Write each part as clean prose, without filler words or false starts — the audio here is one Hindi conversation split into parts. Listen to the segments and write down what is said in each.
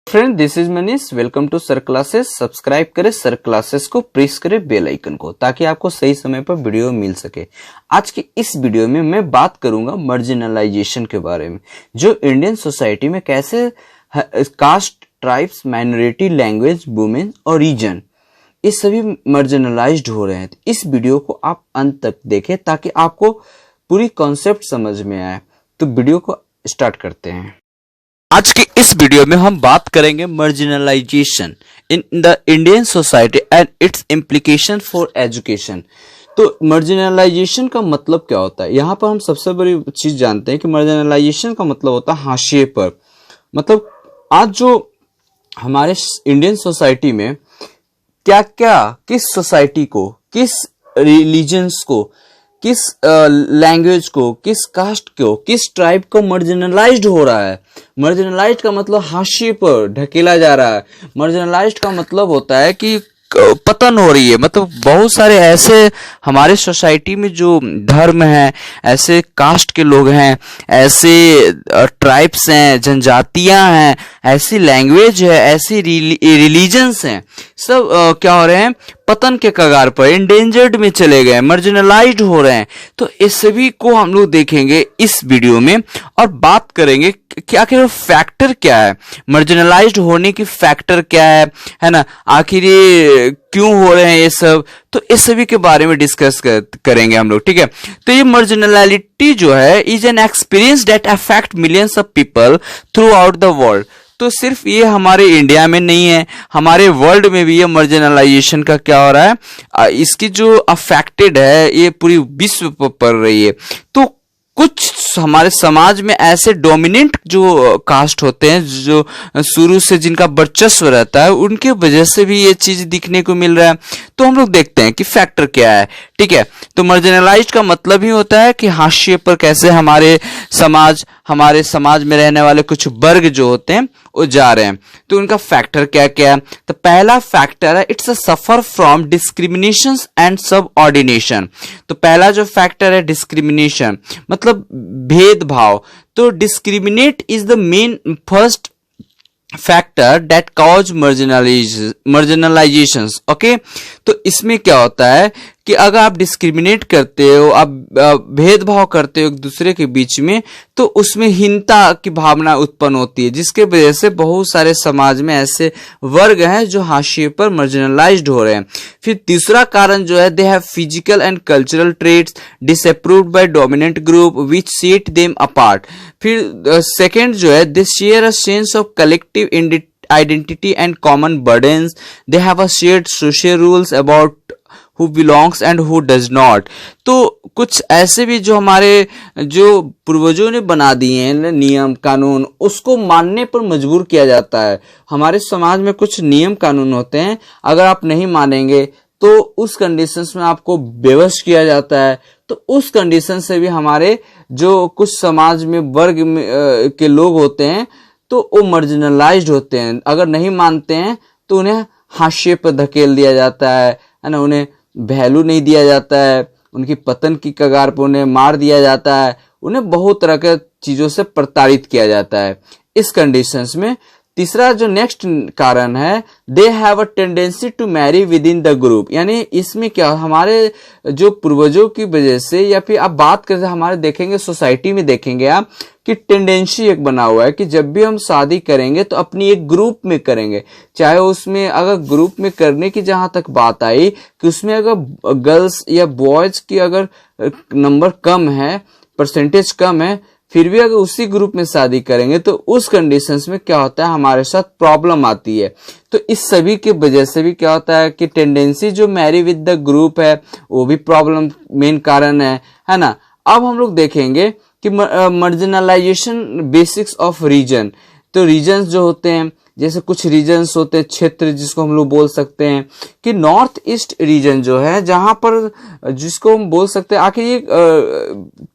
Friend, this is Manish. Welcome to sir classes. Subscribe करें सर क्लासेस को, प्रेस करें बेल आइकन को ताकि आपको सही समय पर वीडियो मिल सके। आज की इस वीडियो में मैं बात करूंगा मार्जिनलाइजेशन के बारे में, जो इंडियन सोसाइटी में कैसे caste, tribes, minority, language, women और रीजन ये सभी मार्जिनलाइज्ड हो रहे हैं। इस वीडियो को आप अंत तक देखें ताकि आपको पूरी कॉन्सेप्ट समझ में आए। तो वीडियो को स्टार्ट करते हैं। आज की इस वीडियो में हम बात करेंगे marginalisation in the Indian society and it's implication for education. तो मार्जिनलाइजेशन का मतलब क्या होता है? यहाँ पर हम सबसे बड़ी चीज जानते हैं कि मार्जिनलाइजेशन का मतलब होता है हाशिए पर। मतलब आज जो हमारे इंडियन सोसाइटी में क्या क्या, किस सोसाइटी को, किस रिलीजन्स को, किस लैंग्वेज को, किस कास्ट को, किस ट्राइब को मार्जिनलाइज्ड हो रहा है। मार्जिनलाइज्ड का मतलब हाशिए पर ढकेला जा रहा है। मार्जिनलाइज्ड का मतलब होता है कि पतन हो रही है। मतलब बहुत सारे ऐसे हमारे सोसाइटी में जो धर्म है, ऐसे कास्ट के लोग हैं, ऐसे ट्राइब्स हैं, जनजातियां हैं, ऐसी लैंग्वेज है, ऐसी रिलीजन्स हैं, सब क्या हो रहे हैं? पतन के कगार पर, इंडेंजर्ड में चले गए, मार्जिनलाइज्ड हो रहे हैं। तो इस सभी को हम लोग देखेंगे इस वीडियो में और बात करेंगे कि आखिर फैक्टर क्या है, मार्जिनलाइज्ड होने की फैक्टर क्या है ना, आखिर ये क्यों हो रहे हैं ये सब। तो इस सभी के बारे में डिस्कस करेंगे हम लोग, ठीक है। तो ये मार्जिनलिटी जो है is an experience that affect millions of people through out the world. तो सिर्फ ये हमारे इंडिया में नहीं है, हमारे वर्ल्ड में भी ये मार्जिनलाइजेशन का क्या हो रहा है, इसकी जो अफेक्टेड है ये पूरी विश्व पर पड़ रही है। तो कुछ हमारे समाज में ऐसे डोमिनेंट जो कास्ट होते हैं, जो शुरू से जिनका वर्चस्व रहता है, उनके वजह से भी ये चीज दिखने को मिल रहा है। तो हम लोग देखते हैं कि फैक्टर क्या है, ठीक है। तो मार्जिनलाइज्ड का मतलब ही होता है कि हाशिए पर कैसे हमारे समाज में रहने वाले कुछ वर्ग जो होते हैं वो जा रहे हैं। तो उनका फैक्टर क्या क्या है? तो पहला फैक्टर है it's a suffer from discrimination and subordination. तो पहला जो फैक्टर है डिस्क्रिमिनेशन, मतलब भेदभाव। तो discriminate is the main first factor that cause marginalisations. Okay, तो इसमें क्या होता है कि अगर आप डिस्क्रिमिनेट करते हो, आप भेदभाव करते हो एक दूसरे के बीच में, तो उसमें हीनता की भावना उत्पन्न होती है, जिसके वजह से बहुत सारे समाज में ऐसे वर्ग हैं जो हाशिए पर मार्जिनलाइज्ड हो रहे हैं। फिर तीसरा कारण जो है, they have physical and cultural traits disapproved by dominant group which set them apart. फिर सेकंड जो है, they share a sense of collective identity and common burdens. They have a shared social rules about who belongs and who does not. तो कुछ ऐसे भी जो हमारे जो पूर्वजों ने बना दिए हैं नियम कानून, उसको मानने पर मजबूर किया जाता है। हमारे समाज में कुछ नियम कानून होते हैं, अगर आप नहीं मानेंगे तो उस कंडीशंस में आपको बेवश किया जाता है। तो उस कंडीशन से भी हमारे जो कुछ समाज में वर्ग के लोग होते हैं तो वो मार्जिनलाइज्ड होते हैं। अगर नहीं मानते हैं तो उन्हें हाशिए पर धकेल दिया जाता है ना, उन्हें वैल्यू नहीं दिया जाता है, उनकी पतन की कगार पर उन्हें मार दिया जाता है, उन्हें बहुत तरह के चीजों से प्रताड़ित किया जाता है। इस कंडीशंस में तीसरा जो नेक्स्ट कारण है, they have a tendency to marry within the group. यानी इसमें क्या, हमारे जो पूर्वजों की वजह से, या फिर आप बात करते हमारे देखेंगे सोसाइटी में देखेंगे आप कि टेंडेंसी एक बना हुआ है कि जब भी हम शादी करेंगे तो अपनी एक ग्रुप में करेंगे। चाहे उसमें अगर ग्रुप में करने की जहां तक बात आई कि उसमें अगर गर्ल्स या बॉयज की अगर नंबर कम है, परसेंटेज कम है, फिर भी अगर उसी ग्रुप में शादी करेंगे तो उस कंडीशंस में क्या होता है, हमारे साथ प्रॉब्लम आती है। तो इस सभी के वजह से भी क्या होता है कि टेंडेंसी जो मैरी विद द ग्रुप है वो भी प्रॉब्लम मेन कारण है ना। अब हम लोग देखेंगे कि मार्जिनलाइजेशन बेसिक्स ऑफ रीजन। तो रीजन्स जो होते हैं, जैसे कुछ रीजन्स होते हैं, क्षेत्र जिसको हम लोग बोल सकते हैं कि नॉर्थ ईस्ट रीजन जो है, जहां पर जिसको हम बोल सकते हैं आखिर ये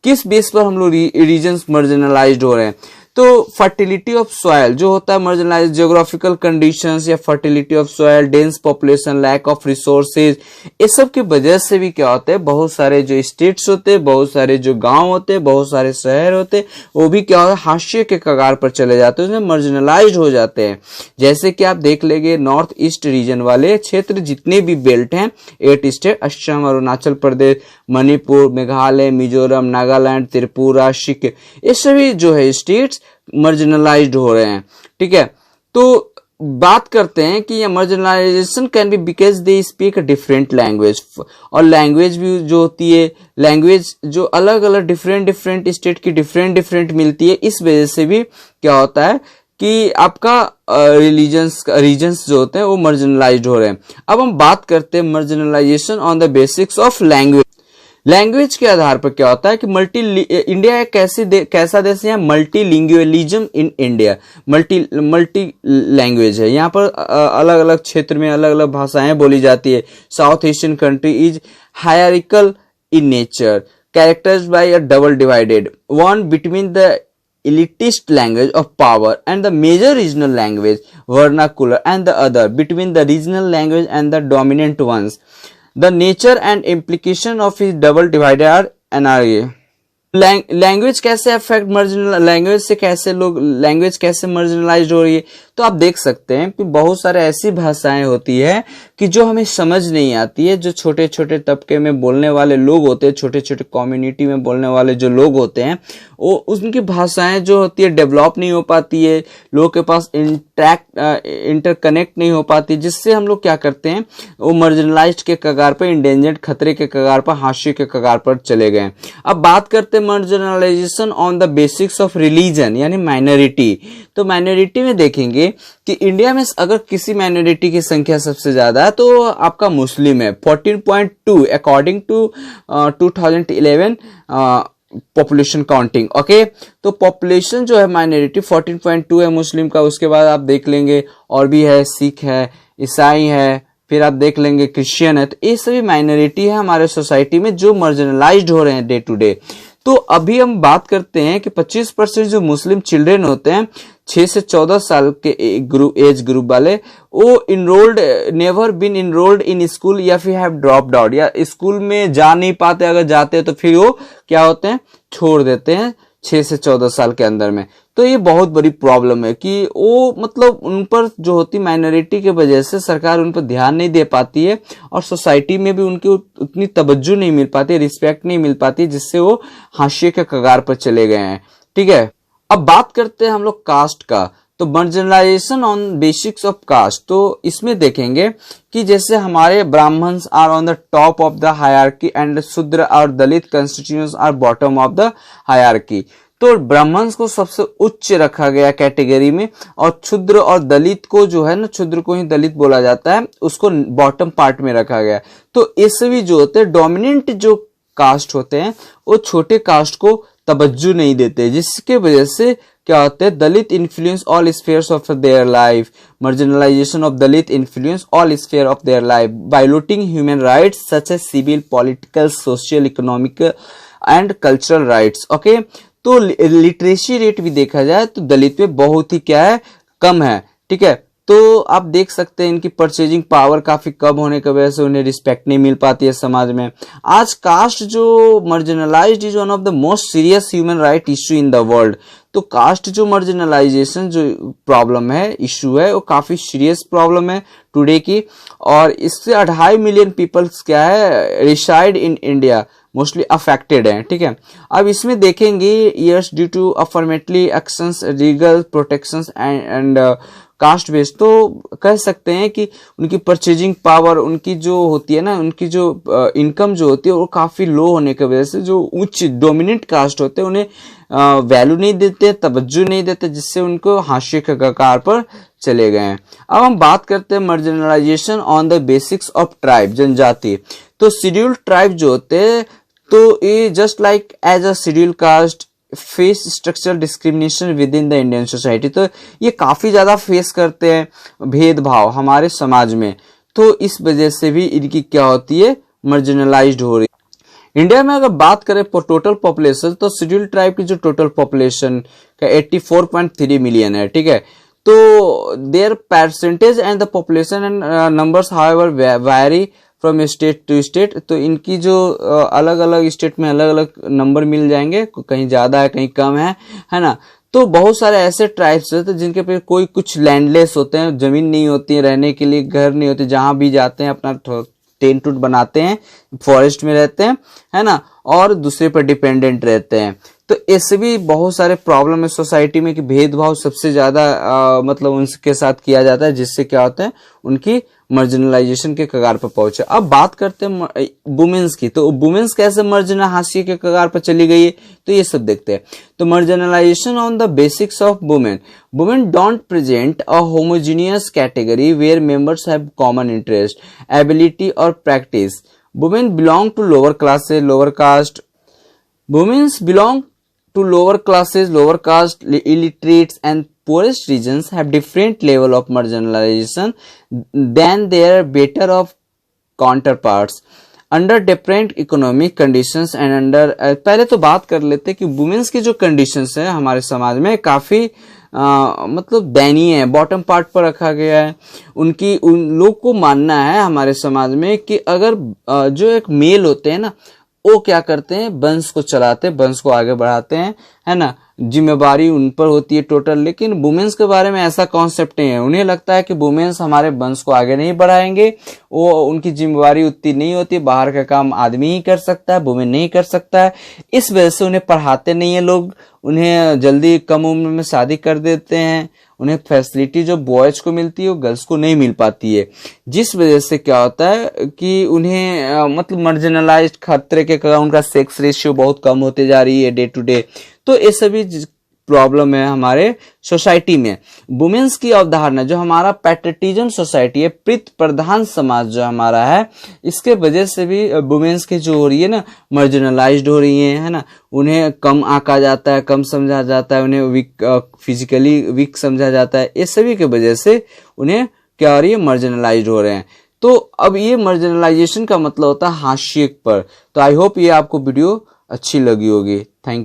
किस बेस पर हम लोग रीजन्स मार्जिनलाइज्ड हो रहे हैं। तो फर्टिलिटी ऑफ सॉयल जो होता है मार्जिनलाइज, ज्योग्राफिकल कंडीशंस या fertility of soil, dense population, lack of resources, इस सब की वजह से भी क्या होता है, बहुत सारे जो स्टेट्स होते हैं, बहुत सारे जो गांव होते हैं, बहुत सारे शहर होते हैं, वो भी क्या होता है, हाशिए के कगार पर चले जाते हैं, उसमें मार्जिनलाइज हो जाते हैं। जैसे कि आप देख लेंगे नॉर्थ ईस्ट रीजन वाले क्षेत्र जितने भी बेल्ट हैं, 8 स्टेट, असम, अरुणाचल प्रदेश, मणिपुर, मेघालय, मिजोरम, नागालैंड, त्रिपुरा, सिक्किम, ये सभी जो है स्टेट्स मार्जिनलाइज्ड हो रहे हैं। ठीक है, तो बात करते हैं कि ये marginalisation can be because they speak different language, और लैंग्वेज भी जो होती है, लैंग्वेज जो अलग अलग डिफरेंट स्टेट की डिफरेंट मिलती है, इस वजह से भी क्या होता है कि आपका रीजन्स जो होते हैं वो मार्जिनलाइज्ड हो रहे हैं। अब हम बात करते हैं marginalization on the basics of language. Language के आधार पर क्या होता है कि इंडिया एक कैसा देश है, multilingualism in India, multi language है, यहाँ पर अलग अलग क्षेत्र में अलग अलग भाषाएं बोली जाती है। South Asian country is hierarchical in nature, characterized by a double divided, one between the elitist language of power and the major regional language vernacular, and the other between the regional language and the dominant ones. The nature and implication of his double divided are anarchy. Language कैसे अफेक्ट मार्जिनल, लैंग्वेज से कैसे लोग, लैंग्वेज कैसे मार्जिनलाइज्ड हो रही है, तो आप देख सकते हैं कि बहुत सारे ऐसी भाषाएं होती है कि जो हमें समझ नहीं आती है, जो छोटे छोटे तबके में बोलने वाले लोग होते हैं, छोटे छोटे कम्युनिटी में बोलने वाले जो लोग होते हैं, वो उनकी भाषाएं जो होती है डेवलप नहीं हो पाती है, लोगों के पास इंटरकनेक्ट नहीं हो पाती, जिससे हम लोग क्या करते हैं, वो मार्जिनलाइज्ड के कगार पर, इंडेंजर्ड, खतरे के कगार पर, हाशिए के कगार पर चले गए। अब बात करते हैं marginalization on the basics of religion यानी माइनॉरिटी। तो माइनॉरिटी में देखेंगे कि इंडिया में अगर किसी माइनॉरिटी की संख्या सबसे ज्यादा है तो आपका मुस्लिम है, 14.2 according to 2011 population counting. Okay, तो पॉपुलेशन जो है माइनॉरिटी 14.2 है मुस्लिम का। उसके बाद आप देख लेंगे और भी है, सिख है, ईसाई है, फिर आप देख लेंगे क्रिश्चियन है। तो ये सभी माइनॉरिटी है हमारे सोसाइटी में जो मार्जिनलाइज्ड हो रहे हैं डे टू डे। तो अभी हम बात करते हैं कि 25% जो मुस्लिम चिल्ड्रन होते हैं 6 से 14 साल के एज ग्रुप वाले, वो enrolled, never been enrolled in school या फिर हैव ड्रॉप्ड आउट, या स्कूल में जा नहीं पाते, अगर जाते हैं तो फिर वो क्या होते हैं, छोड़ देते हैं 6 से 14 साल के अंदर में। तो ये बहुत बड़ी प्रॉब्लम है कि वो मतलब उन पर जो होती माइनॉरिटी के वजह से सरकार उन पर ध्यान नहीं दे पाती है, और सोसाइटी में भी उनकी उतनी तवज्जो नहीं मिल पाती, रिस्पेक्ट नहीं मिल पाती, जिससे वो हाशिए के कगार पर चले गए हैं। ठीक है, अब बात करते हैं हम लोग कास्ट का। तो marginalisation on basics of caste, तो इसमें देखेंगे कि जैसे हमारे Brahmins are on the top of the hierarchy and Shudra और Dalit constituents are bottom of the hierarchy. तो ब्राह्मण्स को सबसे उच्च रखा गया कैटेगरी में, और क्षुद्र और दलित को जो है ना, क्षुद्र को ही दलित बोला जाता है, उसको बॉटम पार्ट में रखा गया। तो ये सभी जो होते हैं डोमिनेंट जो कास्ट होते हैं, वो छोटे कास्ट को तवज्जो नहीं देते, जिसके वजह से क्या होता है, Dalit influence all spheres of their life, marginalisation of Dalit influence all sphere of their life, violating human rights such as civil, political, social, economic and cultural rights. Okay, तो लिटरेसी रेट भी देखा जाए तो दलित में बहुत ही क्या है, कम है। ठीक है, तो आप देख सकते हैं इनकी परचेजिंग पावर काफी कम होने की वजह से उन्हें रिस्पेक्ट नहीं मिल पाती है समाज में। आज कास्ट जो marginalised is one of the most serious human right issue in the world. तो कास्ट जो मार्जिनलाइजेशन जो प्रॉब्लम है, इश्यू है, वो काफी सीरियस प्रॉब्लम है टुडे की, और इससे 2.5 मिलियन पीपल्स क्या है, reside in India, mostly affected है। ठीक है, अब इसमें देखेंगे years due to affirmatively actions, legal protections and caste based, तो कह सकते हैं कि उनकी परचेजिंग पावर, उनकी जो होती है ना, उनकी जो इनकम जो होती है वो काफी लो होने की वजह से जो उच्च डोमिनेंट कास्ट होते हैं उन्हें वैल्यू नहीं देते, तवज्जो नहीं देते, जिससे उनको हाशिए के कगार पर चले गए हैं। अब हम बात करते हैं marginalization on the basics of tribe, जनजाति। तो शेड्यूल्ड ट्राइब जो होते हैं, तो ये just like as a scheduled caste face structural discrimination within the Indian society. तो ये काफी ज्यादा फेस करते हैं भेदभाव हमारे समाज में, तो इस वजह से भी इनकी क्या होती है, मार्जिनलाइज्ड हो रही है। इंडिया में अगर बात करें टोटल पॉपुलेशन, तो शेड्यूल ट्राइब की जो टोटल पॉपुलेशन का 84.3 मिलियन है, ठीक है। तो their percentage and the population and numbers however vary from state to state. तो इनकी जो अलग अलग स्टेट में अलग अलग नंबर मिल जाएंगे, कहीं ज्यादा है कहीं कम है ना। तो बहुत सारे ऐसे ट्राइब्स हैं जिनके पे कोई कुछ लैंडलेस होते हैं, जमीन नहीं होती है, रहने के लिए घर नहीं होते, जहां भी जाते हैं अपना टेंट उट बनाते हैं, फॉरेस्ट में रहते हैं, है ना, और दूसरे पर डिपेंडेंट रहते हैं। तो ऐसे भी बहुत सारे प्रॉब्लम है सोसाइटी में कि भेदभाव सबसे ज्यादा मतलब उनके साथ किया जाता है, जिससे क्या होता है उनकी मार्जिनलाइजेशन के कगार पर पहुंचे। अब बात करते हैं वुमेन्स की, तो वुमेन्स कैसे मार्जिनल हाशिए के कगार पर चली गई है, तो ये सब देखते हैं। तो marginalisation on the basics of women. Women don't present a homogeneous category where members have common interest, ability और practice. Women belong to lower classes, lower caste. Women's belong to lower classes, lower caste, illiterates and poorest regions have different level of marginalization than their better off counterparts under different economic conditions and under पहले तो बात कर लेते हैं कि वुमेन्स की जो कंडीशंस है हमारे समाज में काफी मतलब दयनीय है, बॉटम पार्ट पर रखा गया है। उन लोग को मानना है हमारे समाज में कि अगर जो एक मेल होते हैं ना, वो क्या करते हैं, वंश को चलाते हैं, वंश को आगे बढ़ाते हैं, है ना, जिम्मेवारी उन पर होती है टोटल। लेकिन वुमेन्स के बारे में ऐसा कॉन्सेप्ट नहीं है। उन्हें लगता है कि वुमेन्स हमारे वंश को आगे नहीं बढ़ाएंगे, वो उनकी जिम्मेवारी उतनी नहीं होती, बाहर का काम आदमी ही कर सकता है, वुमेन नहीं कर सकता है। इस वजह से उन्हें पढ़ाते नहीं है लोग, उन्हें जल्दी कम उम्र में शादी कर देते हैं, उन्हें फैसिलिटी जो बॉयज को मिलती है वो गर्ल्स को नहीं मिल पाती है, जिस वजह से क्या होता है कि उन्हें मतलब मार्जिनलाइज्ड खतरे के कारण उनका सेक्स रेशियो बहुत कम होते जा रही है डे टू डे। तो ये सभी प्रॉब्लम है हमारे सोसाइटी में। वुमेन्स की अवधारणा, जो हमारा पैट्रियटिज्म सोसाइटी है, प्रीत प्रधान समाज जो हमारा है, इसके वजह से भी वुमेन्स की जो हो रही है ना, मार्जिनलाइज्ड हो रही है ना। उन्हें कम आंका जाता है, कम समझा जाता है, उन्हें वीक, फिजिकली वीक समझा जाता है। इस सभी के वजह से उन्हें क्या हो रही है, मार्जिनलाइज्ड हो रहे हैं। तो अब ये मार्जिनलाइजेशन का मतलब होता है हाशिए पर। तो आई होप ये आपको वीडियो अच्छी लगी होगी। Thank you.